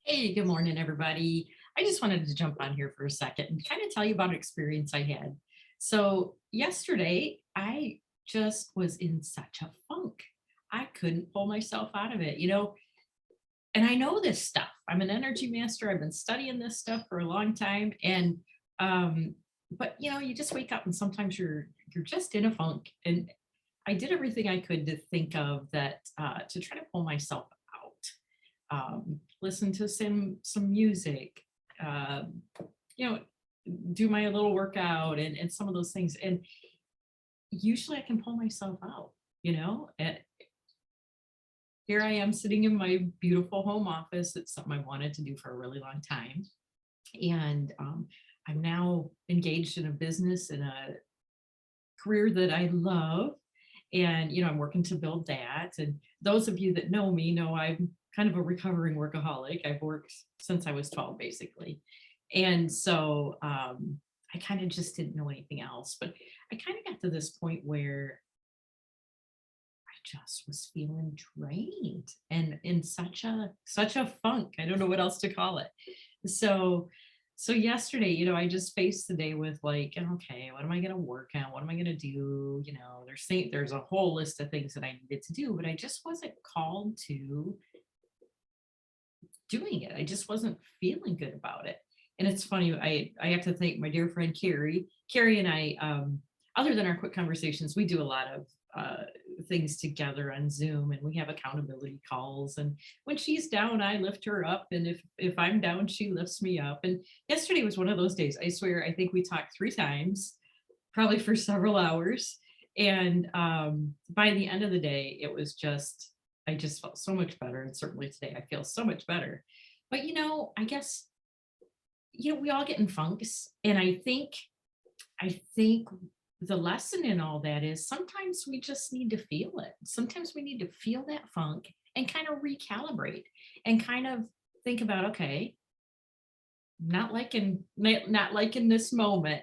Hey, good morning, everybody. I just wanted to jump on here for a second and kind of tell you about an experience I had. So, yesterday, I just was in such a funk. I couldn't pull myself out of it, and I know this stuff. I'm an energy master. I've been studying this stuff for a long time. Um, but you just wake up and sometimes you're just in a funk. And I did everything I could to think of that to try to pull myself out, listen to some music, um, you know, do my little workout and some of those things. And usually I can pull myself out, And here I am sitting in my beautiful home office. It's something I wanted to do for a really long time. And I'm now engaged in a business and a career that I love. And, I'm working to build that. And those of you that know me know I'm kind of a recovering workaholic. I've worked since I was 12, basically. And so I kind of just didn't know anything else. But I kind of got to this point where I just was feeling drained and in such a funk. I don't know what else to call it. So so yesterday, I just faced the day with like, okay, what am I gonna work on? What am I gonna do? There's a whole list of things that I needed to do, but I just wasn't called to doing it. I just wasn't feeling good about it. And it's funny, I have to thank my dear friend Carrie. Carrie and I, other than our quick conversations, we do a lot of things together on Zoom, and we have accountability calls. And when she's down, I lift her up, and if I'm down, she lifts me up. And yesterday was one of those days. I swear, I think we talked 3 times, probably for several hours. And by the end of the day, I just felt so much better. And certainly today, I feel so much better. But I guess we all get in funks, and I think the lesson in all that is sometimes we just need to feel it. Sometimes we need to feel that funk and kind of recalibrate and kind of think about, okay, not liking this moment.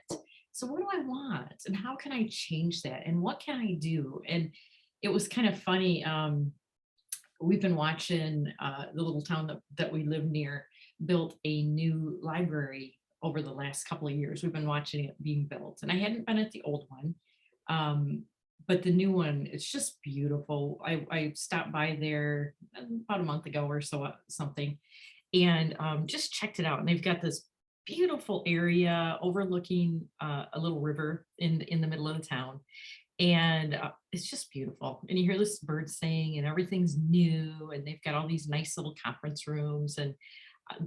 So what do I want? And how can I change that? And what can I do? And it was kind of funny. We've been watching the little town that we live near built a new library over the last couple of years. We've been watching it being built, and I hadn't been at the old one. Um, but the new one, it's just beautiful. I stopped by there about a month ago or so, something, and just checked it out. And they've got this beautiful area overlooking a little river in the middle of the town, and it's just beautiful. And you hear this bird sing, and everything's new, and they've got all these nice little conference rooms. And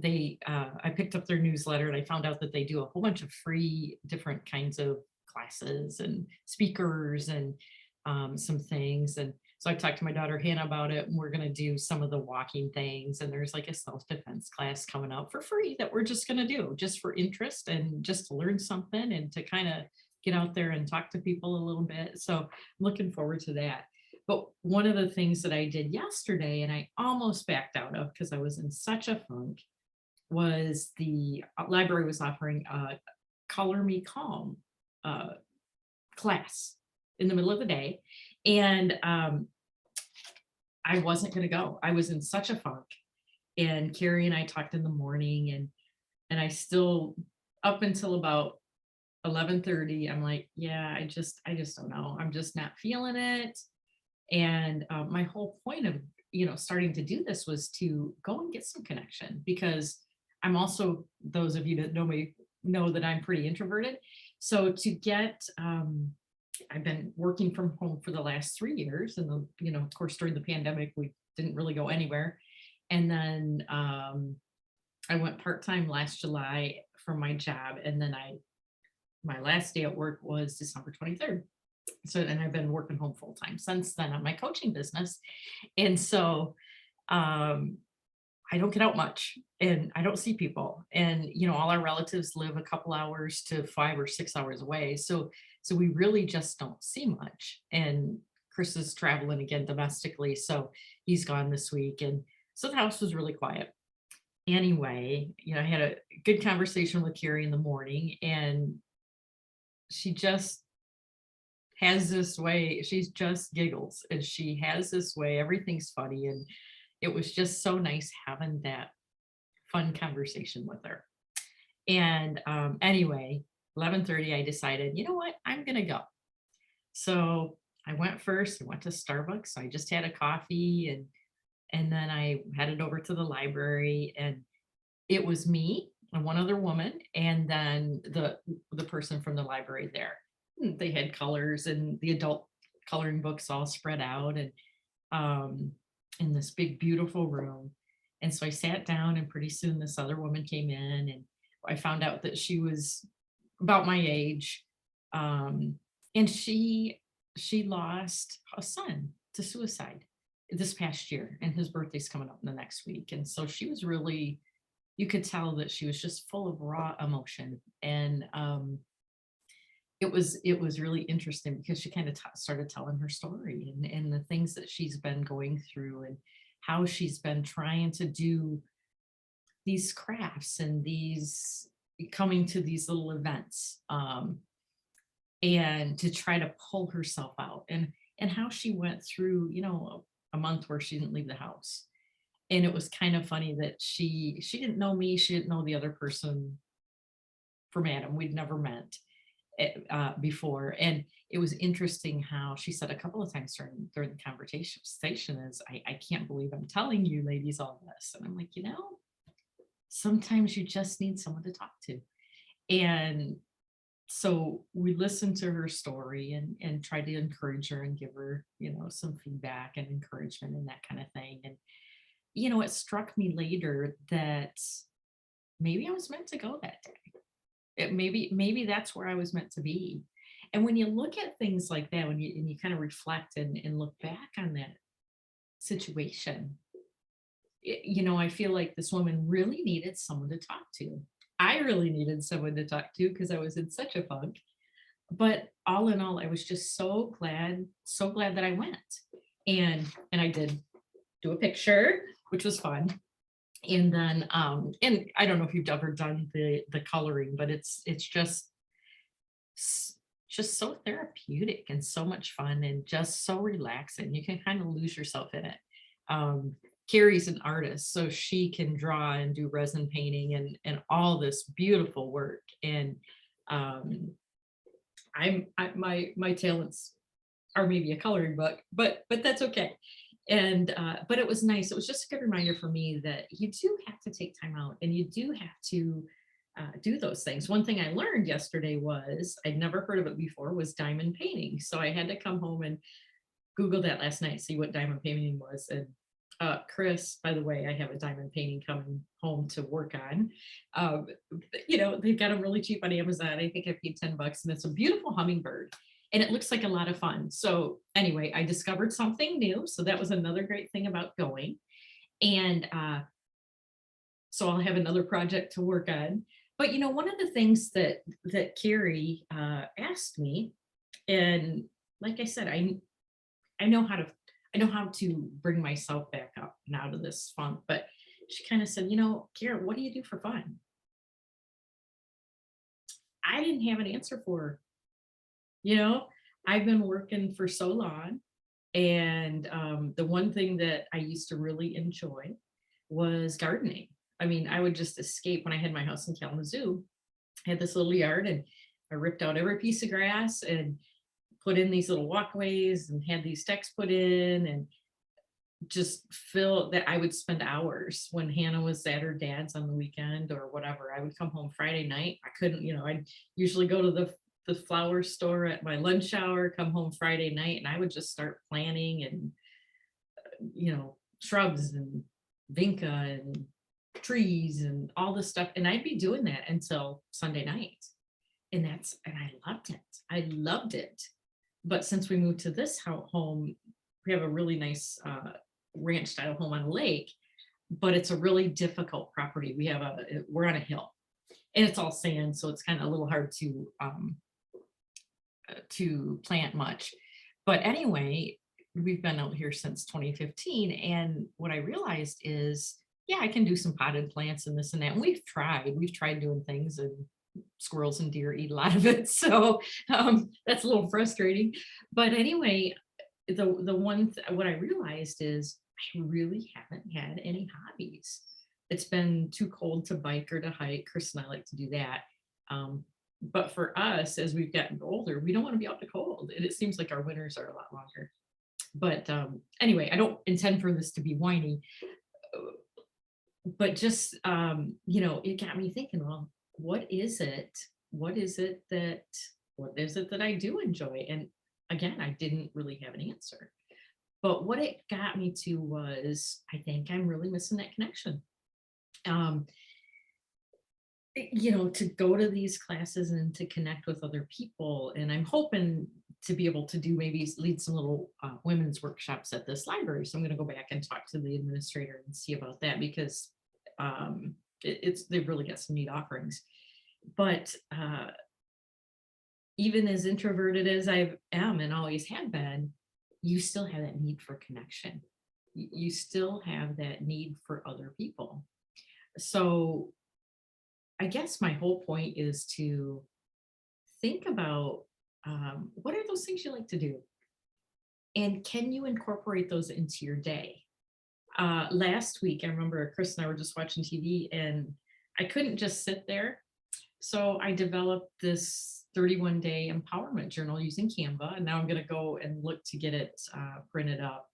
I picked up their newsletter, and I found out that they do a whole bunch of free different kinds of classes and speakers and some things. And so I talked to my daughter Hannah about it, and we're going to do some of the walking things. And there's like a self-defense class coming up for free that we're just going to do just for interest and just to learn something and to kind of get out there and talk to people a little bit. So I'm looking forward to that. But one of the things that I did yesterday, and I almost backed out of because I was in such a funk, was the library was offering a Color Me Calm uh, class in the middle of the day. And I wasn't going to go. I was in such a funk. And Carrie and I talked in the morning, and I still, up until about 11:30, I'm like, yeah, I just don't know. I'm just not feeling it. And my whole point of starting to do this was to go and get some connection, because I'm also, those of you that know me know that I'm pretty introverted. So to get I've been working from home for the last 3 years, and of course during the pandemic we didn't really go anywhere. And then I went part-time last July for my job, and then I my last day at work was December 23rd. So, and I've been working home full time since then on my coaching business. And so um, I don't get out much, and I don't see people. And, all our relatives live a couple hours to 5 or 6 hours away. So we really just don't see much. And Chris is traveling again domestically. So he's gone this week. And so the house was really quiet. Anyway, I had a good conversation with Carrie in the morning, and she just has this way. She's just giggles, and she has this way. Everything's funny. And it was just so nice having that fun conversation with her. And anyway, 11:30, I decided, you know what, I'm gonna go. So I went first. I went to Starbucks. So I just had a coffee, and then I headed over to the library, and it was me and one other woman, and then the person from the library there. They had colors and the adult coloring books all spread out, and um, in this big beautiful room. And so I sat down, and pretty soon this other woman came in, and I found out that she was about my age. Um, and she lost a son to suicide this past year, and his birthday's coming up in the next week. And so she was really, you could tell that she was just full of raw emotion. And it was really interesting because she kind of started telling her story, and the things that she's been going through, and how she's been trying to do these crafts and these coming to these little events, and to try to pull herself out, and how she went through, a month where she didn't leave the house. And it was kind of funny that she didn't know me, she didn't know the other person from Adam. We'd never met before. And it was interesting how she said a couple of times during the conversation is, I can't believe I'm telling you ladies all this. And I'm like, sometimes you just need someone to talk to. And so we listened to her story, and tried to encourage her and give her, some feedback and encouragement and that kind of thing. And, it struck me later that maybe I was meant to go that day. Maybe that's where I was meant to be. And when you look at things like that, when you kind of reflect and look back on that situation, I feel like this woman really needed someone to talk to. I really needed someone to talk to because I was in such a funk. But all in all, I was just so glad that I went. And I did do a picture, which was fun. And then and I don't know if you've ever done the coloring, but it's just so therapeutic and so much fun and just so relaxing. You can kind of lose yourself in it. Carrie's an artist, so she can draw and do resin painting and all this beautiful work. And my talents are maybe a coloring book, but that's okay. And but it was nice. It was just a good reminder for me that you do have to take time out, and you do have to do those things. One thing I learned yesterday was, I'd never heard of it before, was diamond painting. So I had to come home and Google that last night, see what diamond painting was. And Chris, by the way, I have a diamond painting coming home to work on. They've got them really cheap on Amazon. I think I paid $10, and it's a beautiful hummingbird, and it looks like a lot of fun. So anyway, I discovered something new. So that was another great thing about going. And so I'll have another project to work on. But one of the things that Carrie asked me, and like I said, I know how to bring myself back up and out of this funk. But she kind of said, Karen, what do you do for fun? I didn't have an answer for her. I've been working for so long. And the one thing that I used to really enjoy was gardening. I mean, I would just escape. When I had my house in Kalamazoo, I had this little yard, and I ripped out every piece of grass and put in these little walkways and had these decks put in, and just feel that I would spend hours when Hannah was at her dad's on the weekend or whatever. I would come home Friday night. I couldn't, I'd usually go to the flower store at my lunch hour, come home Friday night, and I would just start planting and, shrubs and vinca and trees and all this stuff. And I'd be doing that until Sunday night. And I loved it. I loved it. But since we moved to this home, we have a really nice ranch style home on a lake, but it's a really difficult property. We're on a hill, and it's all sand. So it's kind of a little hard to plant much. But anyway, we've been out here since 2015. And what I realized is, yeah, I can do some potted plants and this and that. And we've tried doing things, and squirrels and deer eat a lot of it. So that's a little frustrating. But anyway, what I realized is I really haven't had any hobbies. it's been too cold to bike or to hike. Chris and I like to do that. Um, but for us, as we've gotten older, we don't want to be out in the cold. And it seems like our winters are a lot longer. But anyway, I don't intend for this to be whiny, but just, it got me thinking, well, what is it? What is it that, what is it that I do enjoy? And again, I didn't really have an answer. But what it got me to was, I think I'm really missing that connection. Um, to go to these classes and to connect with other people. And I'm hoping to be able to do maybe lead some little women's workshops at this library. So I'm going to go back and talk to the administrator and see about that, because they've really got some neat offerings. But even as introverted as I am and always have been, you still have that need for connection. You still have that need for other people. So I guess my whole point is to think about, what are those things you like to do? And can you incorporate those into your day? Last week, I remember Chris and I were just watching TV and I couldn't just sit there. So I developed this 31-day empowerment journal using Canva. And now I'm going to go and look to get it printed up,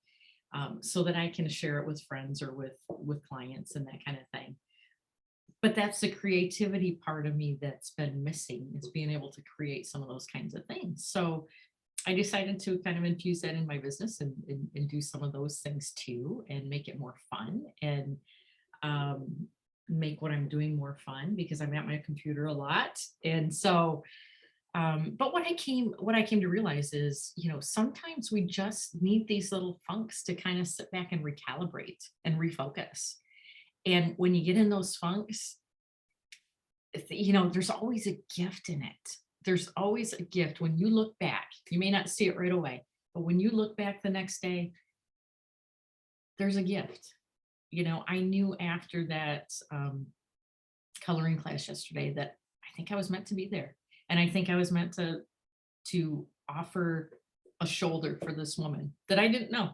so that I can share it with friends or with clients and that kind of thing. But that's the creativity part of me that's been missing, is being able to create some of those kinds of things. So I decided to kind of infuse that in my business and do some of those things too, and make it more fun, and make what I'm doing more fun, because I'm at my computer a lot. And so, but what I came to realize is, sometimes we just need these little funks to kind of sit back and recalibrate and refocus. And when you get in those funks, there's always a gift in it. There's always a gift. When you look back, you may not see it right away, but when you look back the next day, there's a gift. I knew after that coloring class yesterday that I think I was meant to be there. And I think I was meant to offer a shoulder for this woman that I didn't know.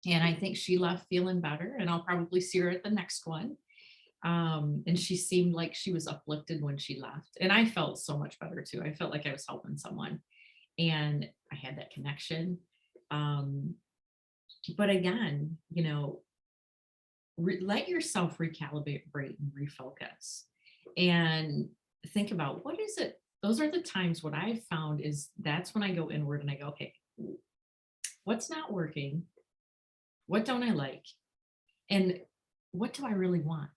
And I think she left feeling better, and I'll probably see her at the next one. And she seemed like she was uplifted when she left. And I felt so much better too. I felt like I was helping someone, and I had that connection. But again, let yourself recalibrate and refocus, and think about, what is it? Those are the times. What I've found is that's when I go inward and I go, okay, what's not working? What don't I like? And what do I really want?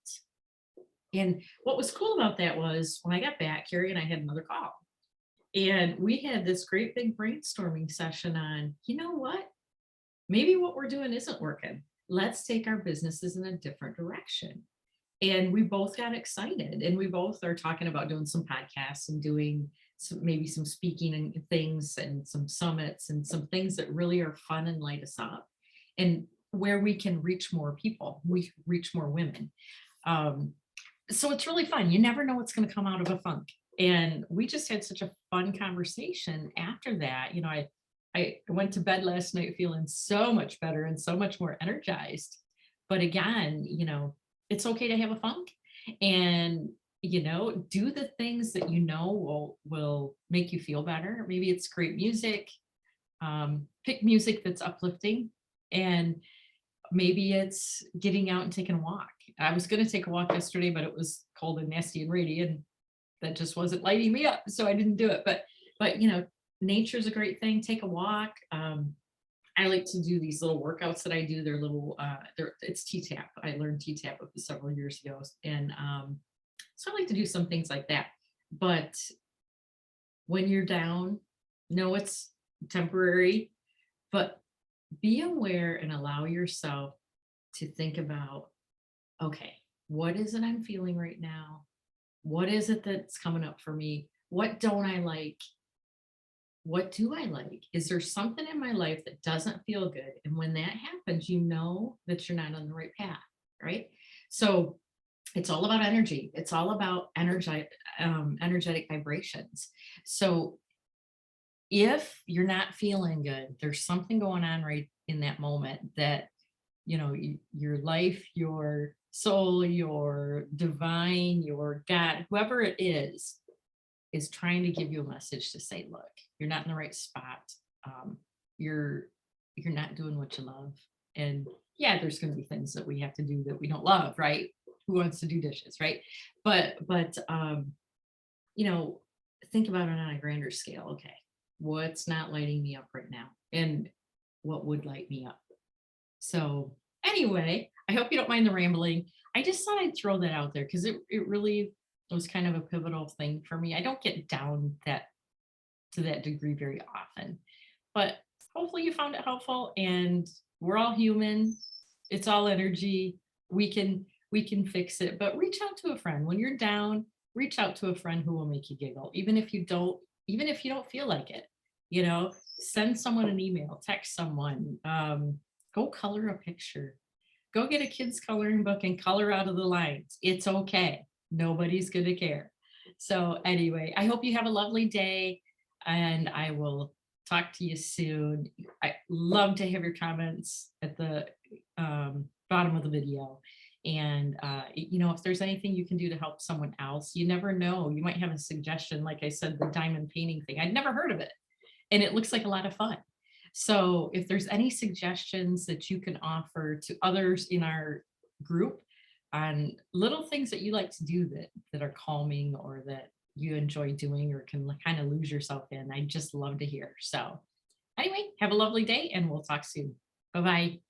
And what was cool about that was, when I got back, Carrie and I had another call. And we had this great big brainstorming session on, what? Maybe what we're doing isn't working. Let's take our businesses in a different direction. And we both got excited. And we both are talking about doing some podcasts and doing maybe some speaking and things, and some summits and some things that really are fun and light us up, and where we can reach more people, we reach more women. So it's really fun. You never know what's going to come out of a funk. And we just had such a fun conversation after that. I went to bed last night feeling so much better and so much more energized. But again, it's okay to have a funk, and, do the things that will make you feel better. Maybe it's great music, pick music that's uplifting, and maybe it's getting out and taking a walk. I was going to take a walk yesterday, but it was cold and nasty and rainy, and that just wasn't lighting me up. So I didn't do it. But nature's a great thing. Take a walk. I like to do these little workouts that I do. They're little, it's T-tap. I learned T-tap several years ago. And so I like to do some things like that. But when you're down, know it's temporary, but be aware and allow yourself to think about, okay, what is it I'm feeling right now? What is it that's coming up for me? What don't I like? What do I like? Is there something in my life that doesn't feel good? And when that happens, you know that you're not on the right path, right? So it's all about energy. It's all about energetic vibrations. So if you're not feeling good, there's something going on right in that moment that, your life, your soul, your divine, your God, whoever it is trying to give you a message to say, look, you're not in the right spot. Um, you're you're not doing what you love. And yeah, there's going to be things that we have to do that we don't love, right? Who wants to do dishes, right? But you know, think about it on a grander scale. Okay, what's not lighting me up right now? And what would light me up? So anyway, I hope you don't mind the rambling. I just thought I'd throw that out there because it really was kind of a pivotal thing for me. I don't get down that to that degree very often, but hopefully you found it helpful. And we're all human. It's all energy. We can fix it. But reach out to a friend when you're down. Reach out to a friend who will make you giggle, even if you don't feel like it. You know, send someone an email, text someone, go color a picture, go get a kid's coloring book and color out of the lines. It's okay. Nobody's going to care. So, anyway, I hope you have a lovely day and I will talk to you soon. I love to have your comments at the bottom of the video. And, if there's anything you can do to help someone else, you never know. You might have a suggestion. Like I said, the diamond painting thing, I'd never heard of it. And it looks like a lot of fun. So if there's any suggestions that you can offer to others in our group on little things that you like to do that are calming or that you enjoy doing or can kind of lose yourself in, I just love to hear. So anyway, have a lovely day and we'll talk soon. Bye-bye.